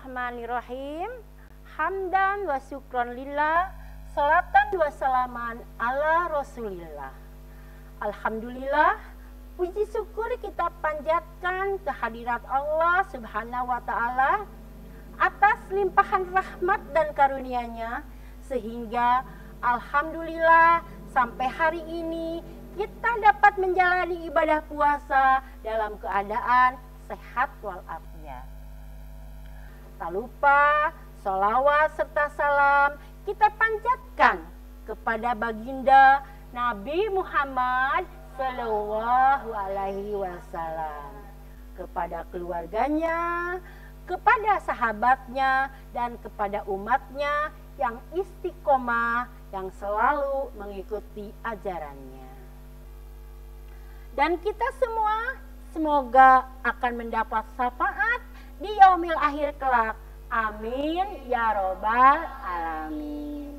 Bismillahirrahmanirrahim. Hamdan wa syukron lillah, salatan wa salaman ala rasulillah. Alhamdulillah, puji syukur kita panjatkan kehadirat Allah Subhanahu wa Ta'ala atas limpahan rahmat dan karunia-Nya, sehingga alhamdulillah sampai hari ini kita dapat menjalani ibadah puasa dalam keadaan sehat walafiat. Tak lupa sholawat serta salam kita panjatkan kepada baginda Nabi Muhammad Sallallahu Alaihi Wasallam, kepada keluarganya, kepada sahabatnya, dan kepada umatnya yang istiqomah, yang selalu mengikuti ajarannya. Dan kita semua semoga akan mendapat syafaat di yaumil akhir kelak. Amin ya robbal alamin.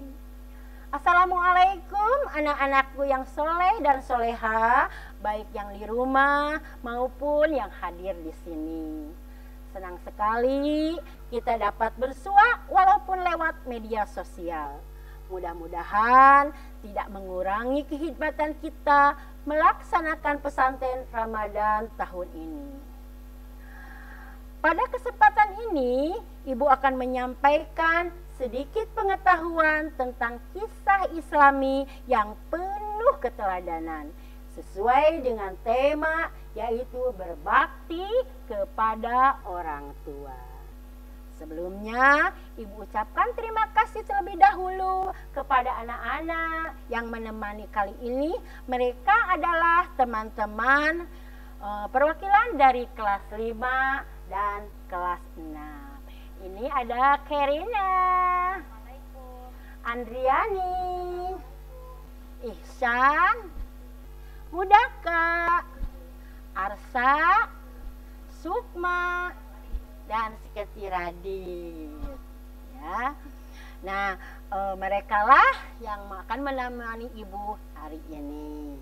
Assalamualaikum anak-anakku yang soleh dan soleha, baik yang di rumah maupun yang hadir di sini. Senang sekali kita dapat bersua walaupun lewat media sosial. Mudah-mudahan tidak mengurangi kehidmatan kita melaksanakan pesantren Ramadan tahun ini. Pada kesempatan ini, Ibu akan menyampaikan sedikit pengetahuan tentang kisah Islami yang penuh keteladanan, sesuai dengan tema yaitu berbakti kepada orang tua. Sebelumnya, Ibu ucapkan terima kasih terlebih dahulu kepada anak-anak yang menemani kali ini. Mereka adalah teman-teman perwakilan dari kelas 5 dan kelas 6. Ini ada Kerina, Andriani, Ihsan, Mudaka, Arsa, Sukma, dan Seketi Radit. Ya. Nah, mereka lah yang akan menemani Ibu hari ini.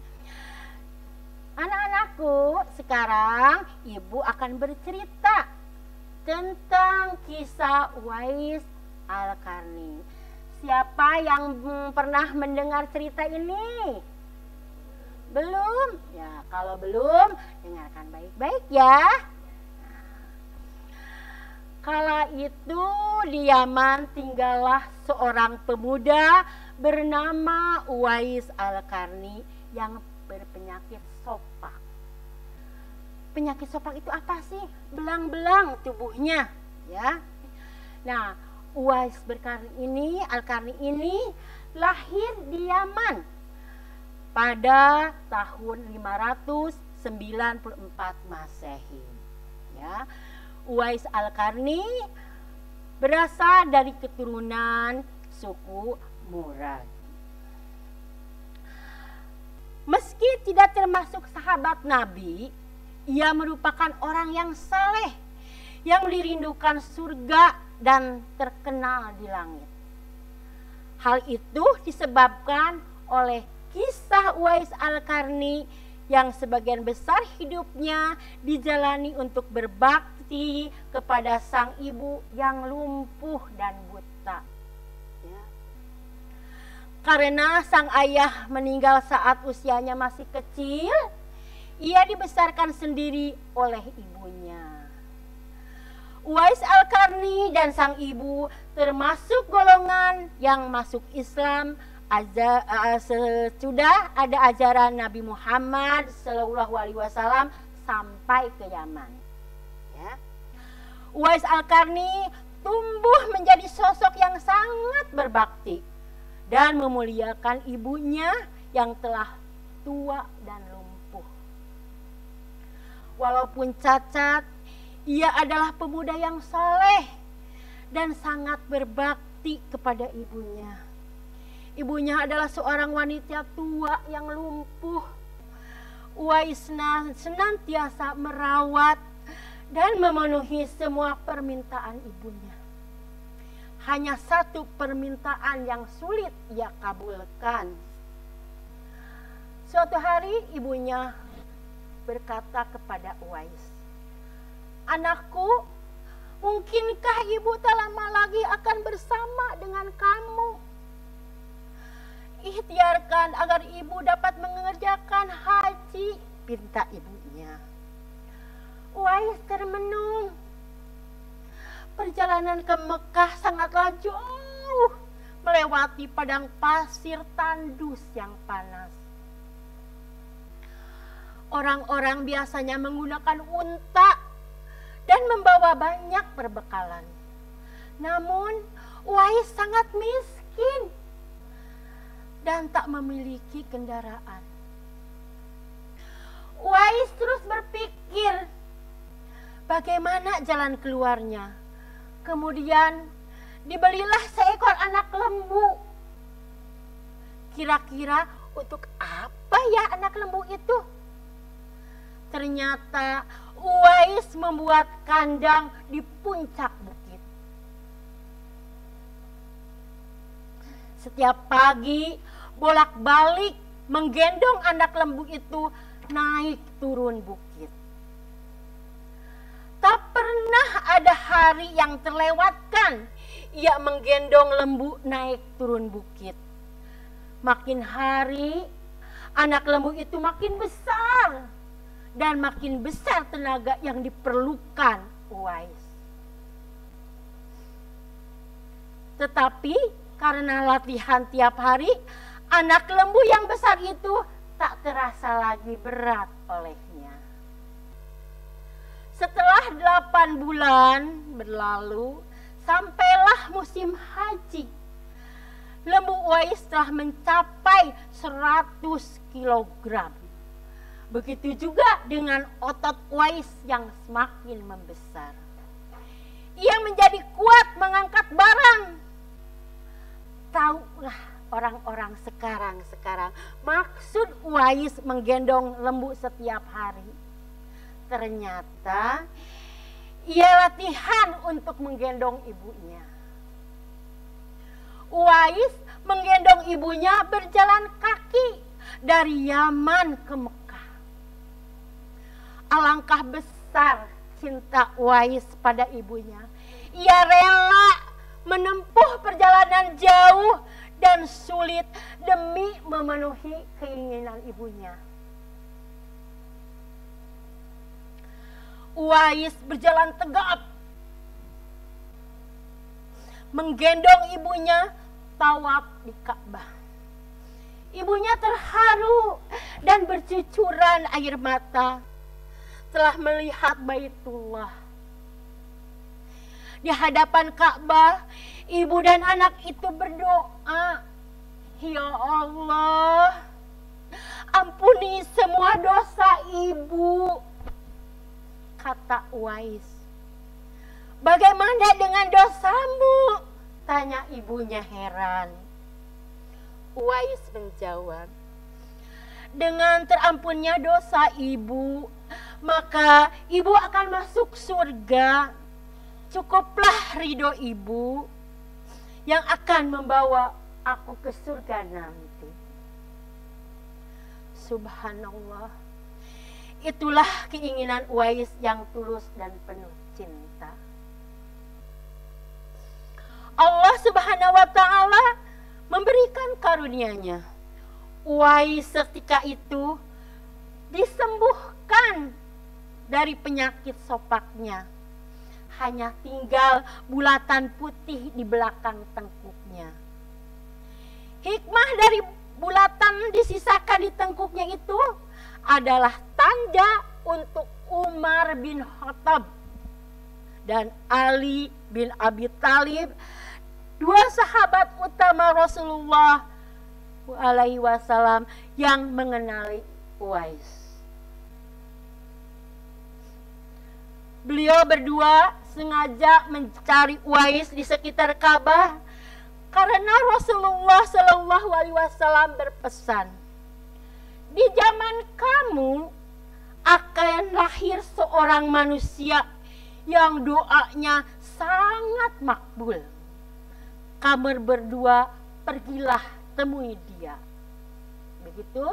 Anak-anakku, sekarang Ibu akan bercerita tentang kisah Uwais Al-Qarni. Siapa yang pernah mendengar cerita ini? Belum? Ya, kalau belum, dengarkan baik-baik ya. Kala itu di Yaman tinggallah seorang pemuda bernama Uwais Al-Qarni yang berpenyakit sopak. Penyakit sopak itu apa sih? Belang-belang tubuhnya, ya. Nah, Uwais Al-Qarni ini lahir di Yaman pada tahun 594 Masehi. Ya. Uwais Al-Qarni berasal dari keturunan suku Murad. Meski tidak termasuk sahabat Nabi, ia merupakan orang yang saleh, yang dirindukan surga dan terkenal di langit. Hal itu disebabkan oleh kisah Uwais Al-Qarni yang sebagian besar hidupnya dijalani untuk berbakti kepada sang ibu yang lumpuh dan buta. Ya. Karena sang ayah meninggal saat usianya masih kecil, ia dibesarkan sendiri oleh ibunya. Uwais Al-Qarni dan sang ibu termasuk golongan yang masuk Islam sesudah ada ajaran Nabi Muhammad Sallallahu Alaihi Wasallam sampai ke Yaman. Ya. Uwais Al-Qarni tumbuh menjadi sosok yang sangat berbakti dan memuliakan ibunya yang telah tua dan lumpuh. Walaupun cacat, ia adalah pemuda yang soleh dan sangat berbakti kepada ibunya. Ibunya adalah seorang wanita tua yang lumpuh. Uwais senantiasa merawat dan memenuhi semua permintaan ibunya. Hanya satu permintaan yang sulit ia kabulkan. Suatu hari ibunya berkata kepada Uwais, "Anakku, Mungkinkah ibu tak lama lagi akan bersama dengan kamu? Ikhtiarkan agar ibu dapat mengerjakan haji, pinta ibunya. Uwais termenung. Perjalanan ke Mekah sangatlah jauh, melewati padang pasir tandus yang panas. Orang-orang biasanya menggunakan unta dan membawa banyak perbekalan. Namun, Uwais sangat miskin dan tak memiliki kendaraan. Uwais terus berpikir bagaimana jalan keluarnya. Kemudian dibelilah seekor anak lembu. Kira-kira untuk apa ya anak lembu itu? Ternyata Uwais membuat kandang di puncak bukit. Setiap pagi bolak-balik menggendong anak lembu itu naik turun bukit. Tak pernah ada hari yang terlewatkan ia menggendong lembu naik turun bukit. Makin hari anak lembu itu makin besar dan makin besar tenaga yang diperlukan Uwais. Tetapi karena latihan tiap hari, anak lembu yang besar itu tak terasa lagi berat olehnya. Setelah 8 bulan berlalu, sampailah musim haji. Lembu Uwais telah mencapai 100 kilogram. Begitu juga dengan otot Uwais yang semakin membesar. Ia menjadi kuat mengangkat barang. Taulah orang-orang sekarang maksud Uwais menggendong lembu setiap hari. Ternyata ia latihan untuk menggendong ibunya. Uwais menggendong ibunya berjalan kaki dari Yaman ke Mekah. Alangkah besar cinta Uwais pada ibunya. Ia rela menempuh perjalanan jauh dan sulit demi memenuhi keinginan ibunya. Uwais berjalan tegap, menggendong ibunya tawaf di Ka'bah. Ibunya terharu dan bercucuran air mata telah melihat Baitullah. Di hadapan Ka'bah, ibu dan anak itu berdoa, "Ya Allah, ampuni semua dosa ibu." Kata Uwais. "Bagaimana dengan dosamu?" tanya ibunya heran. Uwais menjawab, "Dengan terampunnya dosa ibu, maka ibu akan masuk surga. Cukuplah ridho ibu yang akan membawa aku ke surga nanti." Subhanallah. Itulah keinginan Uwais yang tulus dan penuh cinta. Allah Subhanahu wa ta'ala memberikan karunia-Nya. Uwais seketika itu disembuhkan dari penyakit sopaknya. Hanya tinggal bulatan putih di belakang tengkuknya. Hikmah dari bulatan disisakan di tengkuknya itu adalah tanda untuk Umar bin Khattab dan Ali bin Abi Thalib, dua sahabat utama Rasulullah SAW yang mengenali Uwais. Beliau berdua sengaja mencari Uwais di sekitar Ka'bah karena Rasulullah SAW berpesan, "Di zaman kamu akan lahir seorang manusia yang doanya sangat makbul. Kamu berdua pergilah temui dia." Begitu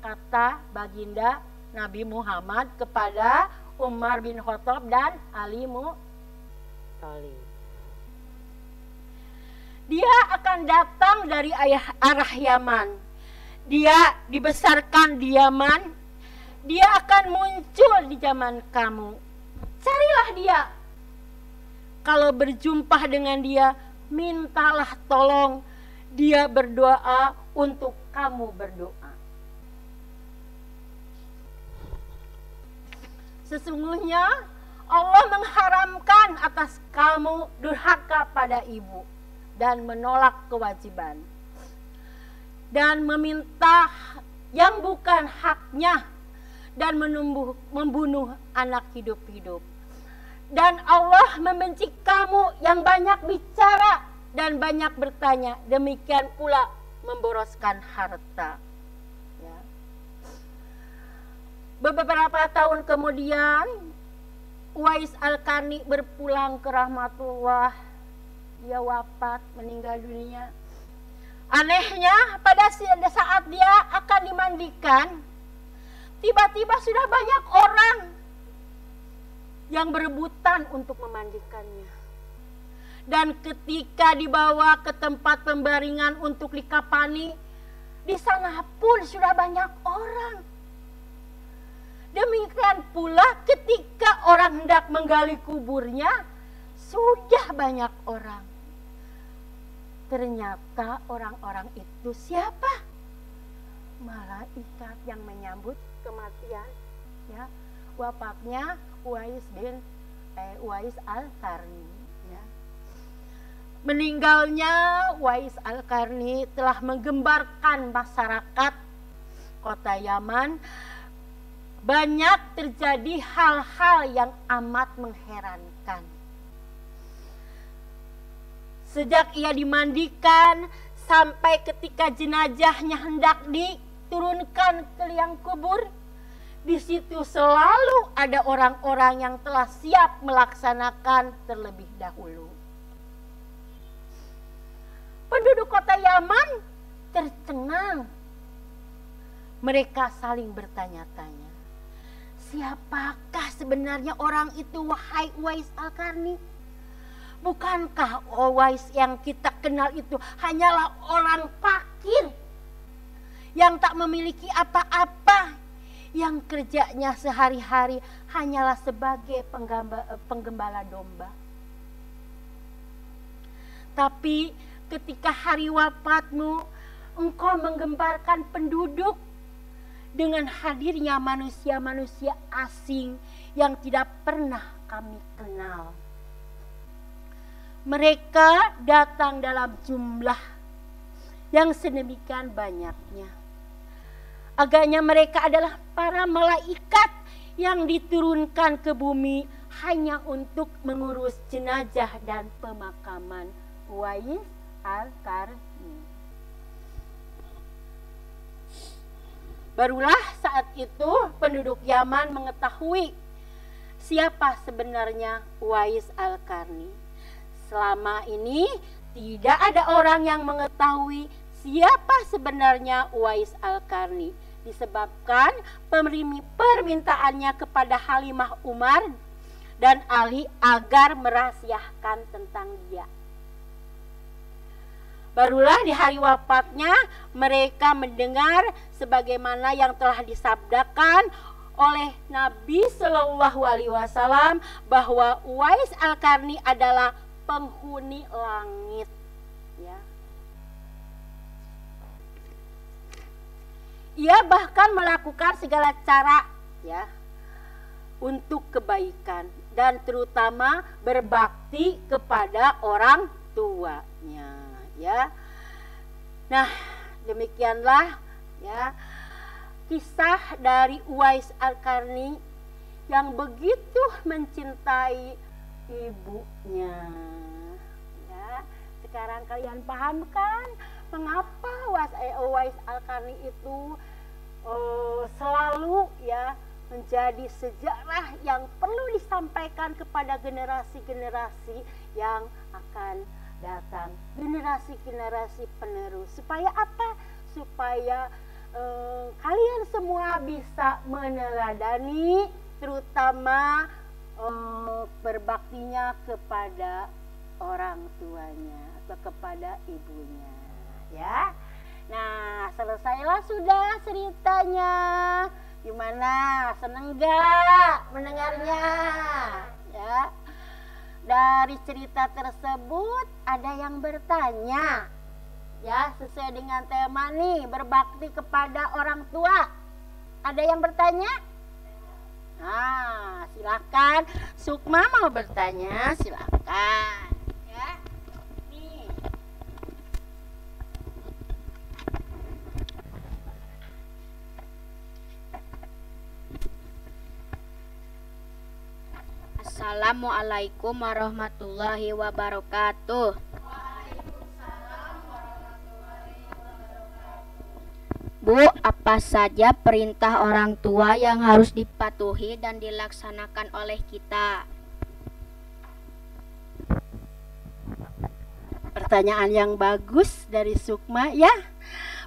kata baginda Nabi Muhammad kepada Umar bin Khattab dan Ali Thalib. Dia akan datang dari arah Yaman. Dia dibesarkan di Yaman. Dia akan muncul di zaman kamu. Carilah dia. Kalau berjumpa dengan dia, mintalah tolong. Dia berdoa untuk kamu berdoa. Sesungguhnya Allah mengharamkan atas kamu durhaka pada ibu dan menolak kewajiban dan meminta yang bukan haknya dan membunuh anak hidup-hidup. Dan Allah membenci kamu yang banyak bicara dan banyak bertanya, demikian pula memboroskan harta. Ya. Beberapa tahun kemudian Uwais Al-Qarni berpulang ke rahmatullah. Dia wafat, meninggal dunia. Anehnya pada saat dia akan dimandikan, tiba-tiba sudah banyak orang yang berebutan untuk memandikannya. Dan ketika dibawa ke tempat pembaringan untuk dikafani, di sana pun sudah banyak orang. Demikian pula ketika orang hendak menggali kuburnya, sudah banyak orang. Ternyata orang-orang itu siapa? Malaikat yang menyambut kematian, ya, wafatnya Uwais Al-Qarni. Ya. Meninggalnya Uwais Al-Qarni telah menggembarkan masyarakat kota Yaman. Banyak terjadi hal-hal yang amat mengherankan. Sejak ia dimandikan sampai ketika jenazahnya hendak diturunkan ke liang kubur, di situ selalu ada orang-orang yang telah siap melaksanakan terlebih dahulu. Penduduk kota Yaman tercengang. Mereka saling bertanya-tanya, siapakah sebenarnya orang itu, wahai Uwais Al-Qarni? Bukankah Uwais yang kita kenal itu hanyalah orang fakir yang tak memiliki apa-apa, yang kerjanya sehari-hari hanyalah sebagai penggembala domba? Tapi ketika hari wafatmu, engkau menggembarkan penduduk dengan hadirnya manusia-manusia asing yang tidak pernah kami kenal. Mereka datang dalam jumlah yang sedemikian banyaknya. Agaknya mereka adalah para malaikat yang diturunkan ke bumi hanya untuk mengurus jenazah dan pemakaman Uwais Al-Qarni. Barulah saat itu penduduk Yaman mengetahui siapa sebenarnya Uwais Al-Qarni. Selama ini tidak ada orang yang mengetahui siapa sebenarnya Uwais Al-Qarni, disebabkan permintaannya kepada Halimah Umar dan Ali agar merahasiakan tentang dia. Barulah di hari wafatnya mereka mendengar sebagaimana yang telah disabdakan oleh Nabi Shallallahu Alaihi Wasallam bahwa Uwais Al-Qarni adalah penghuni langit. Ya. Ia bahkan melakukan segala cara, ya, untuk kebaikan dan terutama berbakti kepada orang tuanya. Ya, nah demikianlah ya kisah dari Uwais Al-Qarni yang begitu mencintai ibunya. Ya, sekarang kalian paham kan mengapa Uwais Al-Qarni itu selalu ya menjadi sejarah yang perlu disampaikan kepada generasi-generasi yang akan datang, generasi-generasi penerus. Supaya apa? Supaya kalian semua bisa meneladani terutama berbaktinya kepada orang tuanya atau kepada ibunya, ya. Nah, selesailah sudah ceritanya. Gimana? Seneng gak mendengarnya? Ya. Dari cerita tersebut ada yang bertanya, ya, sesuai dengan tema nih, berbakti kepada orang tua. Ada yang bertanya? Nah, silakan. Sukma mau bertanya, silakan. Ya. Nih. Assalamualaikum warahmatullahi wabarakatuh. Bu, apa saja perintah orang tua yang harus dipatuhi dan dilaksanakan oleh kita? Pertanyaan yang bagus dari Sukma, ya.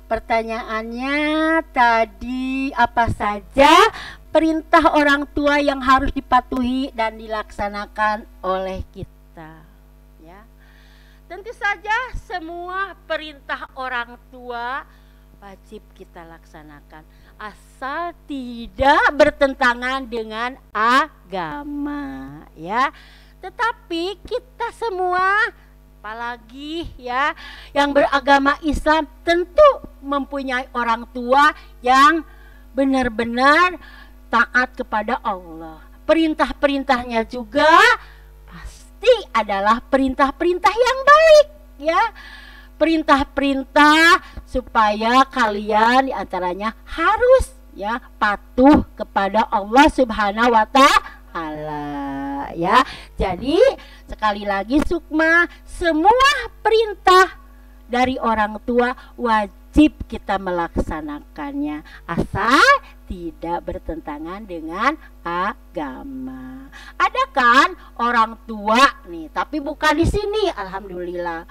Pertanyaannya tadi, apa saja perintah orang tua yang harus dipatuhi dan dilaksanakan oleh kita, ya. Tentu saja semua perintah orang tua wajib kita laksanakan asal tidak bertentangan dengan agama, ya. Tetapi kita semua, apalagi ya yang beragama Islam, tentu mempunyai orang tua yang benar-benar taat kepada Allah. Perintah-perintahnya juga pasti adalah perintah-perintah yang baik, ya. Perintah-perintah supaya kalian diantaranya harus, ya, patuh kepada Allah Subhanahu wa Ta'ala, ya. Jadi sekali lagi Sukma, semua perintah dari orang tua wajib kita melaksanakannya asal tidak bertentangan dengan agama. Ada kan orang tua nih, tapi bukan di sini, alhamdulillah.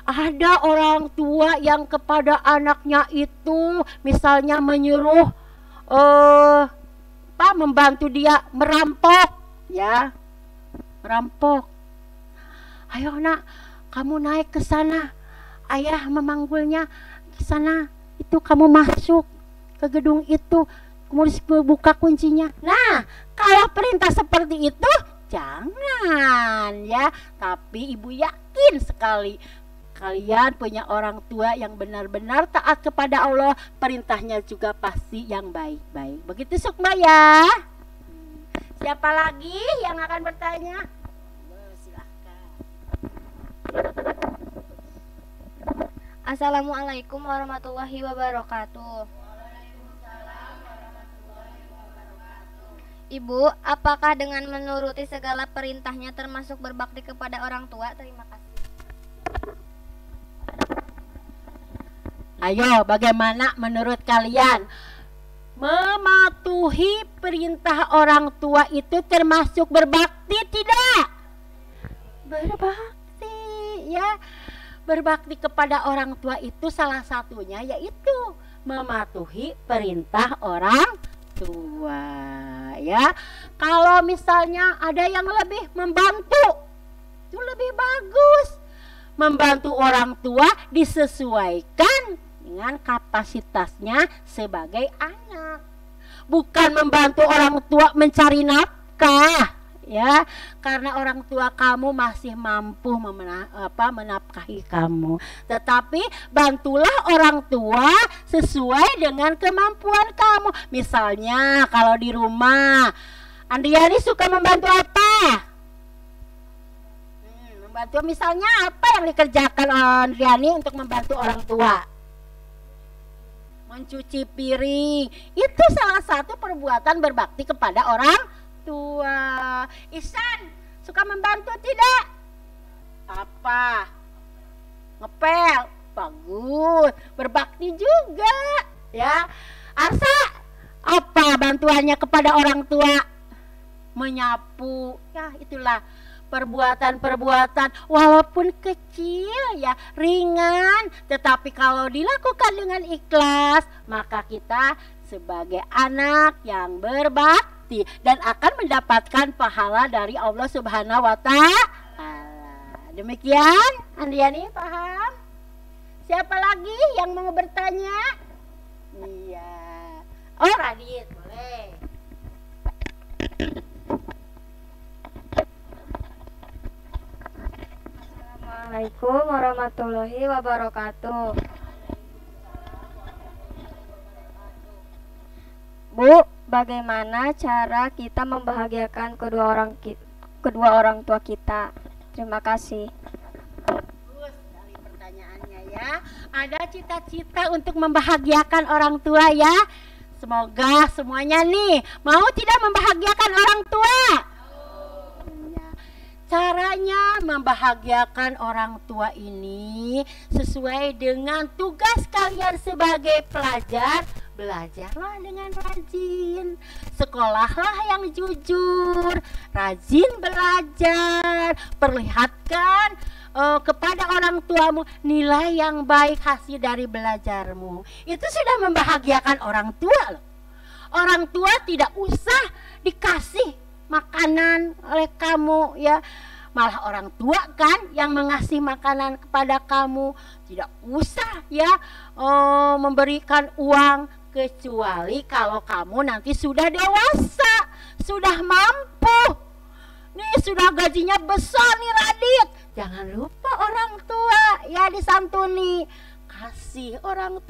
Ada orang tua yang kepada anaknya itu misalnya menyuruh membantu dia merampok, ya. Merampok. Ayo nak, kamu naik ke sana. Ayah memanggilnya ke sana. Itu kamu masuk ke gedung itu, kemudian buka kuncinya. Nah, kalau perintah seperti itu jangan, ya. Tapi ibu yakin sekali kalian punya orang tua yang benar-benar taat kepada Allah, perintahnya juga pasti yang baik-baik. Begitu Sukma, ya. Siapa lagi yang akan bertanya? Silahkan. Assalamualaikum warahmatullahi wabarakatuh. Ibu, apakah dengan menuruti segala perintahnya termasuk berbakti kepada orang tua? Terima kasih. Ayo, bagaimana menurut kalian? Mematuhi perintah orang tua itu termasuk berbakti tidak? Berbakti, ya. Berbakti kepada orang tua itu salah satunya yaitu mematuhi perintah orang tua, ya. Kalau misalnya ada yang lebih membantu, itu lebih bagus. Membantu orang tua disesuaikan dengan kapasitasnya sebagai anak, bukan membantu orang tua mencari nafkah, ya, karena orang tua kamu masih mampu menafkahi kamu. Tetapi bantulah orang tua sesuai dengan kemampuan kamu. Misalnya kalau di rumah Andriani suka membantu apa? Membantu misalnya apa yang dikerjakan Andriani untuk membantu orang tua? Mencuci piring. Itu salah satu perbuatan berbakti kepada orang tua. Ihsan, suka membantu tidak? Apa? Ngepel. Bagus. Berbakti juga, ya. Arsa, apa bantuannya kepada orang tua? Menyapu. Ya, itulah perbuatan-perbuatan walaupun kecil, ya, ringan, tetapi kalau dilakukan dengan ikhlas maka kita sebagai anak yang berbakti dan akan mendapatkan pahala dari Allah Subhanahu wa Ta'ala. Demikian, Andriani paham? Siapa lagi yang mau bertanya? Iya. Oh, Radit, boleh. Assalamualaikum warahmatullahi wabarakatuh. Bu, bagaimana cara kita membahagiakan kedua orang tua kita? Terima kasih. Bagus dari pertanyaannya ya. Ada cita-cita untuk membahagiakan orang tua ya. Semoga semuanya nih mau tidak membahagiakan orang tua. Caranya membahagiakan orang tua ini sesuai dengan tugas kalian sebagai pelajar. Belajarlah dengan rajin, sekolahlah yang jujur, rajin belajar, perlihatkan kepada orang tuamu nilai yang baik hasil dari belajarmu. Itu sudah membahagiakan orang tua loh. Orang tua tidak usah dikasih makanan oleh kamu ya, malah orang tua kan yang mengasih makanan kepada kamu. Tidak usah ya memberikan uang, kecuali kalau kamu nanti sudah dewasa, sudah mampu nih, sudah gajinya besar nih Radit, jangan lupa orang tua ya disantuni. Kasih orang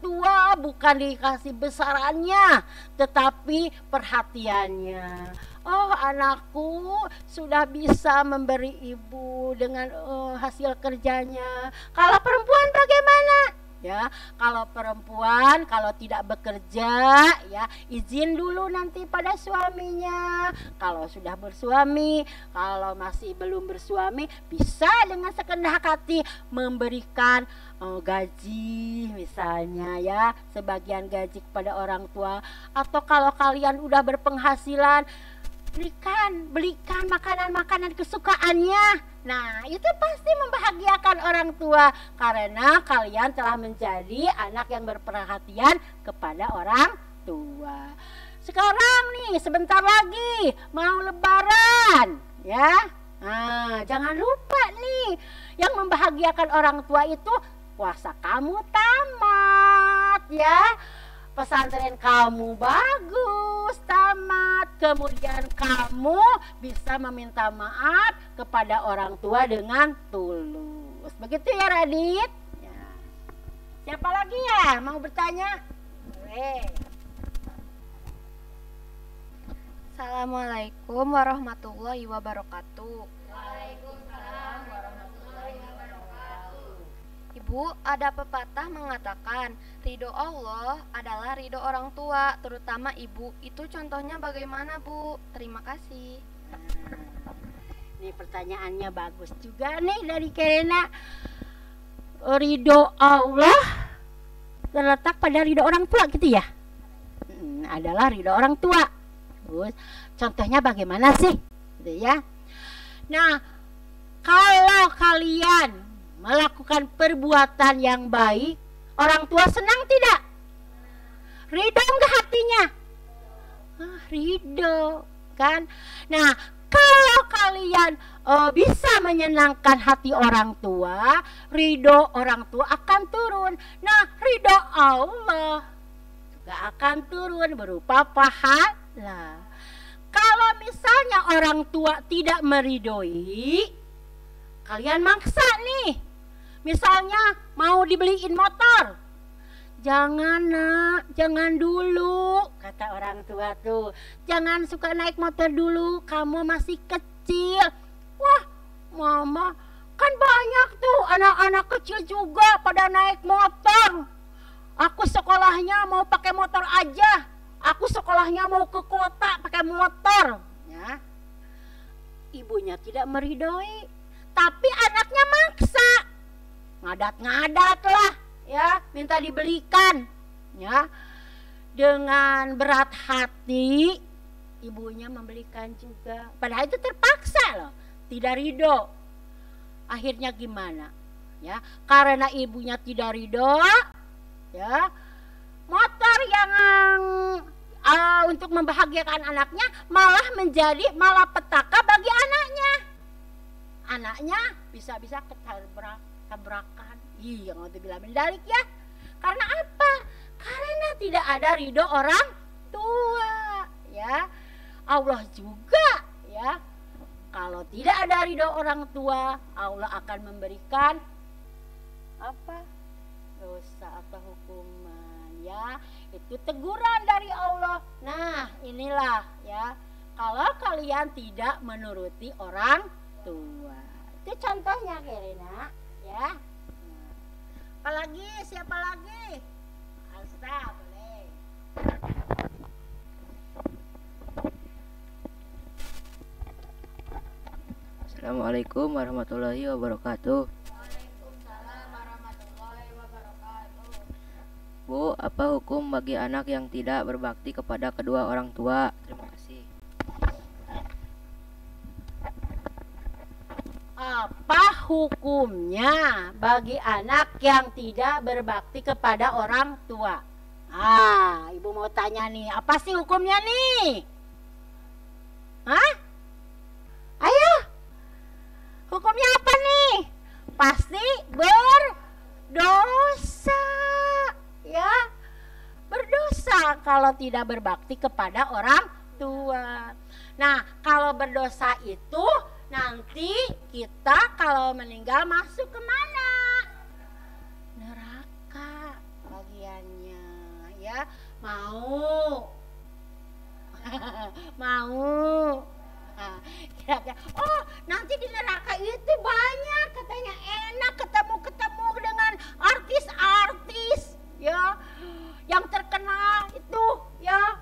tua bukan dikasih besarannya tetapi perhatiannya. Oh, anakku sudah bisa memberi ibu dengan hasil kerjanya. Kalau perempuan bagaimana? Ya, kalau perempuan kalau tidak bekerja ya izin dulu nanti pada suaminya. Kalau sudah bersuami, kalau masih belum bersuami bisa dengan sekendak hati memberikan gaji misalnya ya, sebagian gaji kepada orang tua. Atau kalau kalian udah berpenghasilan, belikan makanan-makanan kesukaannya. Nah, itu pasti membahagiakan orang tua karena kalian telah menjadi anak yang berperhatian kepada orang tua. Sekarang nih, sebentar lagi mau lebaran ya. Nah, jangan lupa nih, yang membahagiakan orang tua itu puasa kamu tamat ya. Pesantren kamu bagus tamat, kemudian kamu bisa meminta maaf kepada orang tua dengan tulus. Begitu ya Radit ya. Siapa lagi ya mau bertanya? Boleh. Assalamualaikum warahmatullahi wabarakatuh. Waalaikumsalam warahmatullahi wabarakatuh. Ibu, ada pepatah mengatakan ridho Allah adalah ridho orang tua, terutama ibu. Itu contohnya bagaimana, Bu? Terima kasih. Ini pertanyaannya bagus juga nih dari Kerena. Ridho Allah terletak pada ridho orang tua gitu ya? Adalah ridho orang tua. Terus, contohnya bagaimana sih? Gitu ya. Nah, kalau kalian melakukan perbuatan yang baik, orang tua senang tidak? Ridho enggak hatinya? Ridho kan? Nah, kalau kalian bisa menyenangkan hati orang tua, ridho orang tua akan turun. Nah, ridho Allah juga akan turun berupa pahala. Kalau misalnya orang tua tidak meridhoi, kalian maksa nih. Misalnya mau dibeliin motor, jangan nak, jangan dulu, kata orang tua tuh. Jangan suka naik motor dulu, kamu masih kecil. Wah, mama, kan banyak tuh anak-anak kecil juga pada naik motor. Aku sekolahnya mau pakai motor aja. Aku sekolahnya mau ke kota pakai motor. Ya. Ibunya tidak meridhoi, tapi anaknya maksa. Ngadat-ngadat lah ya, minta dibelikan ya. Dengan berat hati ibunya membelikan juga, padahal itu terpaksa loh, tidak ridho. Akhirnya gimana ya, karena ibunya tidak ridho ya, motor yang untuk membahagiakan anaknya malah menjadi malapetaka bagi anaknya. Anaknya bisa-bisa ketabrakan. Iya, bilang mendalik ya. Karena apa? Karena tidak ada ridho orang tua, ya. Allah juga, ya. Kalau tidak ada ridho orang tua, Allah akan memberikan apa? Dosa atau hukuman, ya. Itu teguran dari Allah. Nah, inilah ya. Kalau kalian tidak menuruti orang tua. Itu contohnya Kerina, ya. Nah, apalagi siapa lagi? Alsa boleh. Assalamualaikum warahmatullahi wabarakatuh. Waalaikumsalam warahmatullahi wabarakatuh. Bu, apa hukum bagi anak yang tidak berbakti kepada kedua orang tua? Terima kasih. Apa hukumnya bagi anak yang tidak berbakti kepada orang tua? Ibu mau tanya nih, apa sih hukumnya nih? Hah? Ayo, hukumnya apa nih? Pasti berdosa, ya. Berdosa kalau tidak berbakti kepada orang tua. Nah, kalau berdosa itu nanti kita kalau meninggal masuk kemana? Neraka bagiannya, ya. Mau mau. Nah, kira-kira, oh nanti di neraka itu banyak katanya enak ketemu dengan artis-artis, ya, yang terkenal itu, ya.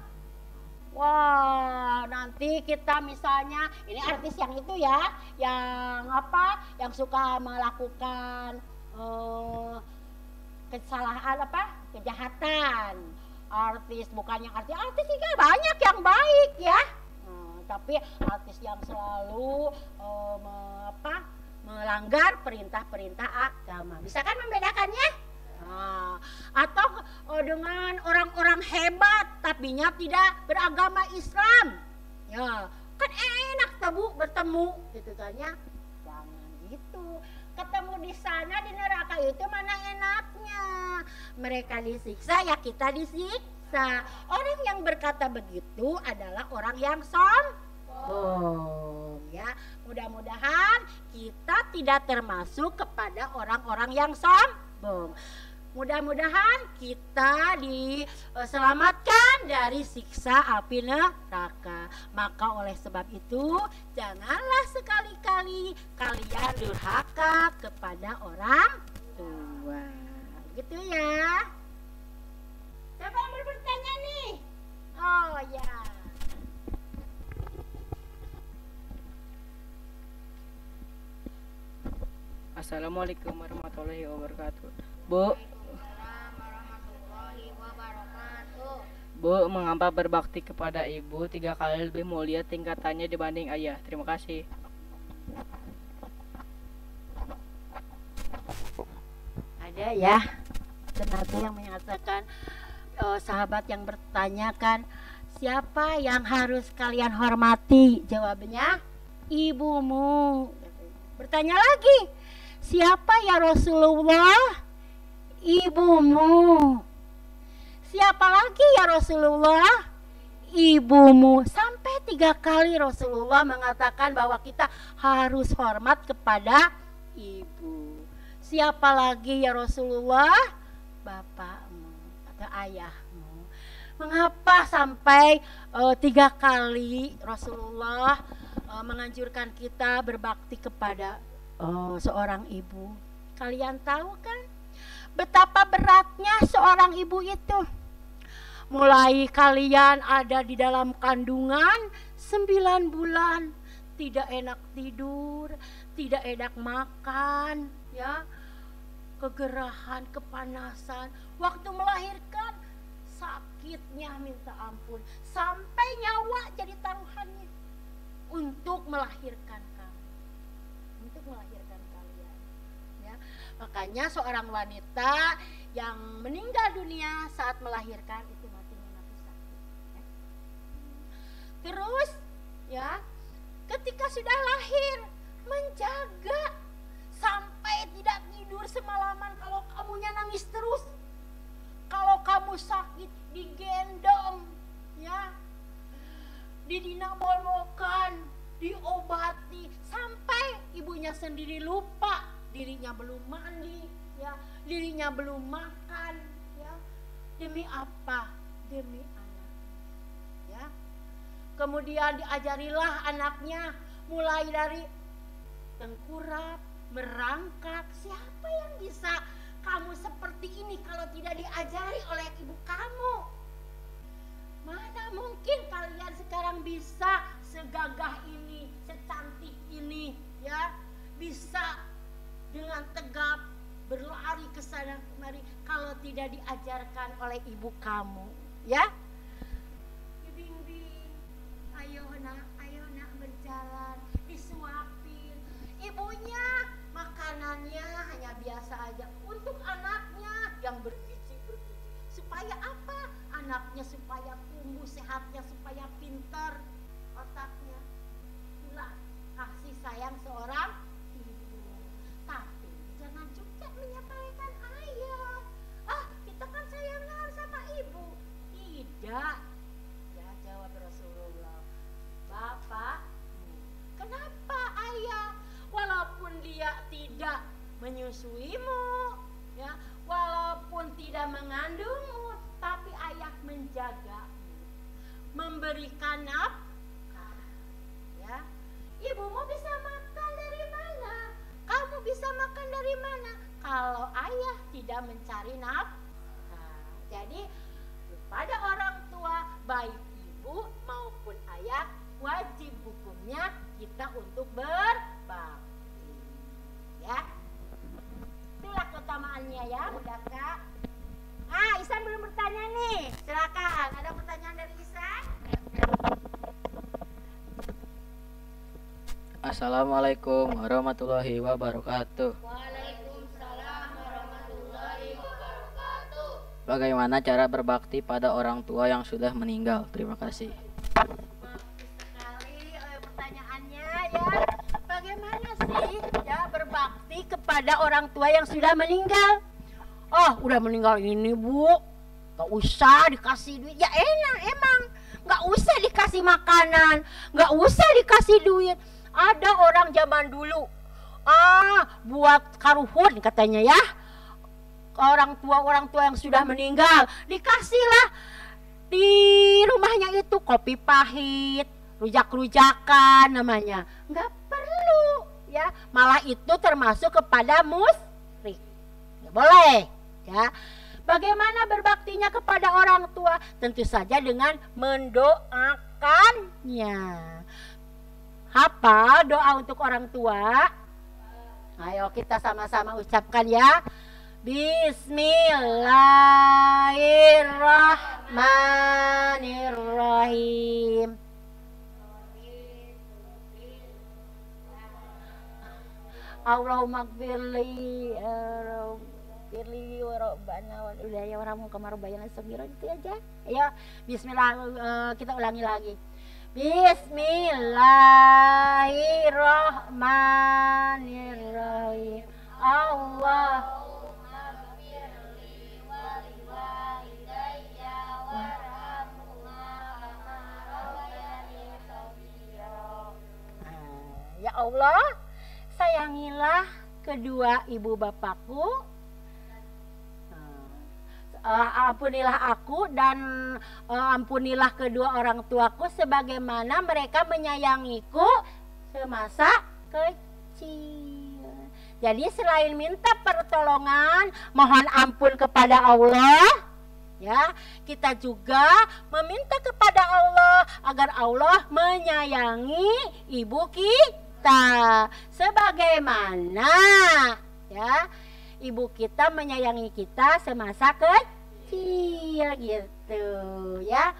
Wah, nanti kita misalnya ini artis yang itu ya, yang apa, yang suka melakukan kesalahan apa, kejahatan. Artis bukan yang artis juga banyak yang baik ya. Tapi artis yang selalu melanggar perintah-perintah agama. Bisa kan membedakannya? Atau dengan orang-orang hebat tapinya tidak beragama Islam, ya kan enak tabu bertemu gitu kan ya. Jangan gitu, ketemu di sana di neraka itu mana enaknya. Mereka disiksa ya kita disiksa. Orang yang berkata begitu adalah orang yang sombong, ya. Mudah-mudahan kita tidak termasuk kepada orang-orang yang sombong. Mudah-mudahan kita diselamatkan dari siksa api neraka. Maka oleh sebab itu janganlah sekali-kali kalian durhaka kepada orang tua. Gitu ya. Siapa yang bertanya nih? Oh ya. Assalamualaikum warahmatullahi wabarakatuh. Bu, mengapa berbakti kepada ibu 3 kali lebih mulia tingkatannya dibanding ayah? Terima kasih. Ada ya, dan ada yang menyatakan sahabat yang bertanyakan, siapa yang harus kalian hormati? Jawabnya, ibumu. Bertanya lagi, siapa ya Rasulullah? Ibumu. Siapa lagi ya Rasulullah? Ibumu. Sampai 3 kali Rasulullah mengatakan bahwa kita harus hormat kepada ibu. Siapa lagi ya Rasulullah? Bapakmu atau ayahmu. Mengapa sampai 3 kali Rasulullah menganjurkan kita berbakti kepada seorang ibu? Kalian tahu kan betapa beratnya seorang ibu itu? Mulai kalian ada di dalam kandungan 9 bulan, tidak enak tidur, tidak enak makan, ya, kegerahan, kepanasan. Waktu melahirkan sakitnya minta ampun, sampai nyawa jadi taruhannya untuk melahirkan kamu, untuk melahirkan kalian, ya. Makanya seorang wanita yang meninggal dunia saat melahirkan itu mati Terus ya, ketika sudah lahir menjaga sampai tidak tidur semalaman. Kalau kamunya nangis terus, kalau kamu sakit digendong, ya, didinamolokan, diobati sampai ibunya sendiri lupa dirinya belum mandi, ya, dirinya belum makan, ya. Demi apa? Demi anak, ya. Kemudian diajarilah anaknya mulai dari tengkurap, merangkak. Siapa yang bisa kamu seperti ini kalau tidak diajari oleh ibu kamu? Mana mungkin kalian sekarang bisa segagah ini, secantik ini, ya, bisa dengan tegap berlari ke sana kemari kalau tidak diajarkan oleh ibu kamu, ya. Dibimbing, ayo nak berjalan, disuapin. Ibunya makanannya hanya biasa aja untuk anaknya yang bergizi. Supaya apa? Anaknya supaya tumbuh sehatnya, supaya pintar otaknya. Itulah kasih sayang seorang ibu. Tapi jangan juga menyampaikan ayah. Kita kan sayangan sama ibu. Tidak. Ya, jawab Rasulullah. Bapak, kenapa ayah? Walaupun dia tidak menyusuimu, ya, walaupun tidak mengandungmu, tapi ayah menjagamu, memberikan nafkah, ya. Ibumu bisa makan dari mana? Kamu bisa makan dari mana? Kalau ayah tidak mencari nafkah. Jadi pada orang tua, baik ibu maupun ayah, wajib hukumnya kita untuk berbakti, ya. Itulah keutamaannya, ya, udah Kak. Isan belum bertanya nih, silakan. Ada pertanyaan dari Isan? Assalamualaikum warahmatullahi wabarakatuh. Waalaikumsalam warahmatullahi wabarakatuh. Bagaimana cara berbakti pada orang tua yang sudah meninggal? Terima kasih. Sekali pertanyaannya, ya. Bagaimana sih, ya, berbakti kepada orang tua yang sudah meninggal? Udah meninggal ini, Bu, gak usah dikasih duit. Ya enak emang, gak usah dikasih makanan, gak usah dikasih duit. Ada orang zaman dulu, buat karuhun katanya, ya, orang tua yang sudah meninggal, dikasihlah di rumahnya itu kopi pahit, rujak-rujakan namanya. Gak perlu, ya, malah itu termasuk kepada musyrik. Gak boleh, ya. Bagaimana berbaktinya kepada orang tua? Tentu saja dengan mendoakannya. Hafal doa untuk orang tua? Ayo kita sama-sama ucapkan, ya. Bismillahirrahmanirrahim. Allahumma gfirli warabana udah, ya, orang kamar bayangan segera itu aja. Ya, bismillah, kita ulangi lagi. Bismillahirrahmanirrahim. Allahumma gfirli waliwalidayya warhamhuma kama rabbayani shaghira. Ya Allah, sayangilah kedua ibu bapakku, ampunilah aku dan ampunilah kedua orang tuaku sebagaimana mereka menyayangiku semasa kecil. Jadi selain minta pertolongan, mohon ampun kepada Allah, ya, kita juga meminta kepada Allah agar Allah menyayangi ibu kita sebagaimana, ya, ibu kita menyayangi kita semasa kecil gitu, ya.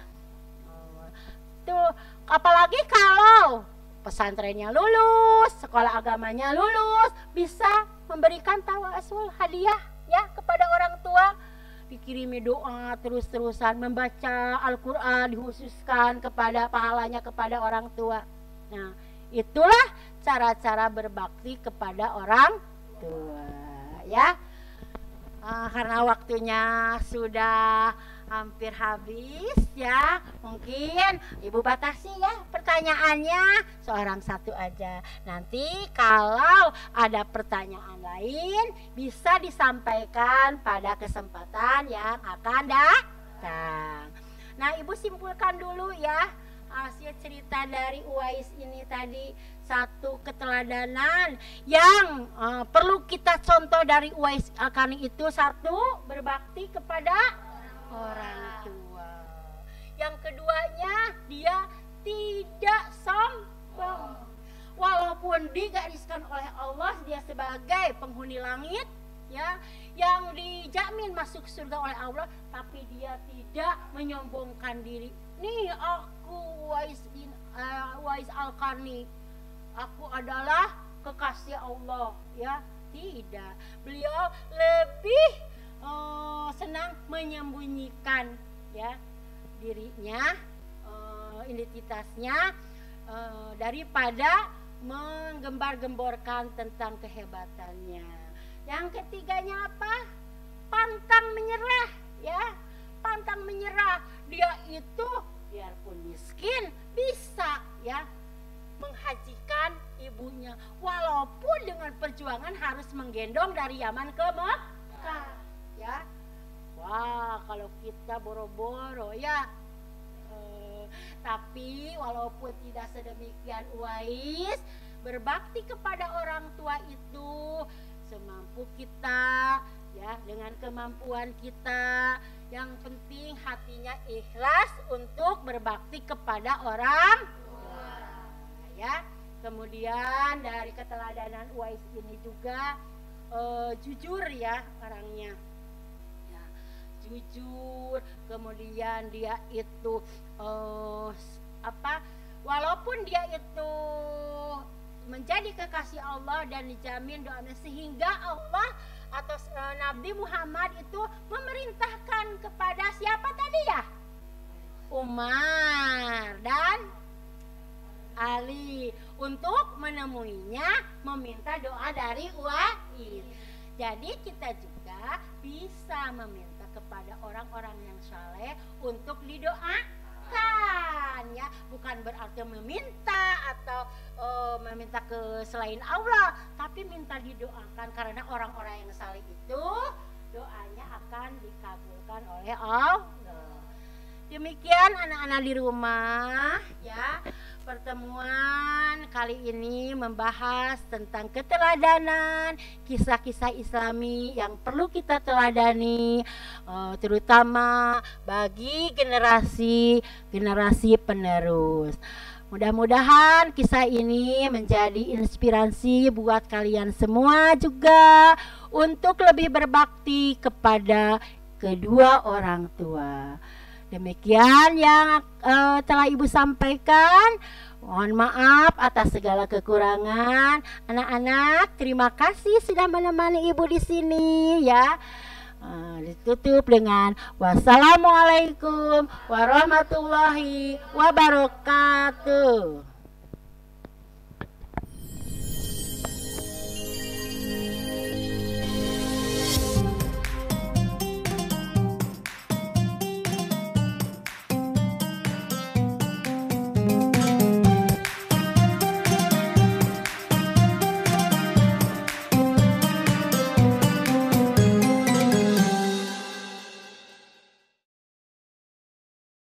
Tuh, apalagi kalau pesantrennya lulus, sekolah agamanya lulus, bisa memberikan tawasul hadiah, ya, kepada orang tua. dikirimi doa terus-terusan, membaca Al-Quran dikhususkan kepada pahalanya kepada orang tua. Nah, itulah cara-cara berbakti kepada orang tua, ya. Karena waktunya sudah hampir habis ya, mungkin Ibu batasi ya pertanyaannya seorang satu aja. Nanti kalau ada pertanyaan lain bisa disampaikan pada kesempatan yang akan datang. Nah, Ibu simpulkan dulu ya hasil cerita dari Uwais ini tadi. Satu keteladanan yang perlu kita contoh dari Uwais Al-Qarni itu, satu, berbakti kepada orang tua. Yang keduanya, dia tidak sombong. Walaupun digariskan oleh Allah dia sebagai penghuni langit ya, yang dijamin masuk surga oleh Allah, tapi dia tidak menyombongkan diri. Nih aku Uwais Al-Qarni, aku adalah kekasih Allah ya. Tidak, beliau lebih senang menyembunyikan ya dirinya, identitasnya, daripada menggembar-gemborkan tentang kehebatannya. Yang ketiganya apa? Pantang menyerah ya, pantang menyerah. Dia itu biarpun miskin bisa ya menghajikan ibunya, walaupun dengan perjuangan harus menggendong dari Yaman ke Mekah ya. Wah, kalau kita boro-boro ya, tapi walaupun tidak sedemikian Uwais, berbakti kepada orang tua itu semampu kita ya, dengan kemampuan kita. Yang penting hatinya ikhlas untuk berbakti kepada orang tua ya. Kemudian dari keteladanan Uwais ini juga jujur ya orangnya ya, jujur. Kemudian dia itu walaupun dia itu menjadi kekasih Allah dan dijamin doanya, sehingga Allah atau Nabi Muhammad itu memerintahkan kepada siapa tadi ya? Umar dan Ali untuk menemuinya, meminta doa dari Uwais. Jadi kita juga bisa meminta kepada orang-orang yang saleh untuk didoakan ya, bukan berarti meminta atau meminta ke selain Allah, tapi minta didoakan, karena orang-orang yang saleh itu doanya akan dikabulkan oleh Allah. Demikian anak-anak di rumah ya, pertemuan kali ini membahas tentang keteladanan, kisah-kisah Islami yang perlu kita teladani, terutama bagi generasi penerus. Mudah-mudahan kisah ini menjadi inspirasi buat kalian semua juga untuk lebih berbakti kepada kedua orang tua. Demikian yang telah Ibu sampaikan. Mohon maaf atas segala kekurangan. Anak-anak, terima kasih sudah menemani Ibu di sini ya. Ditutup dengan wassalamualaikum warahmatullahi wabarakatuh.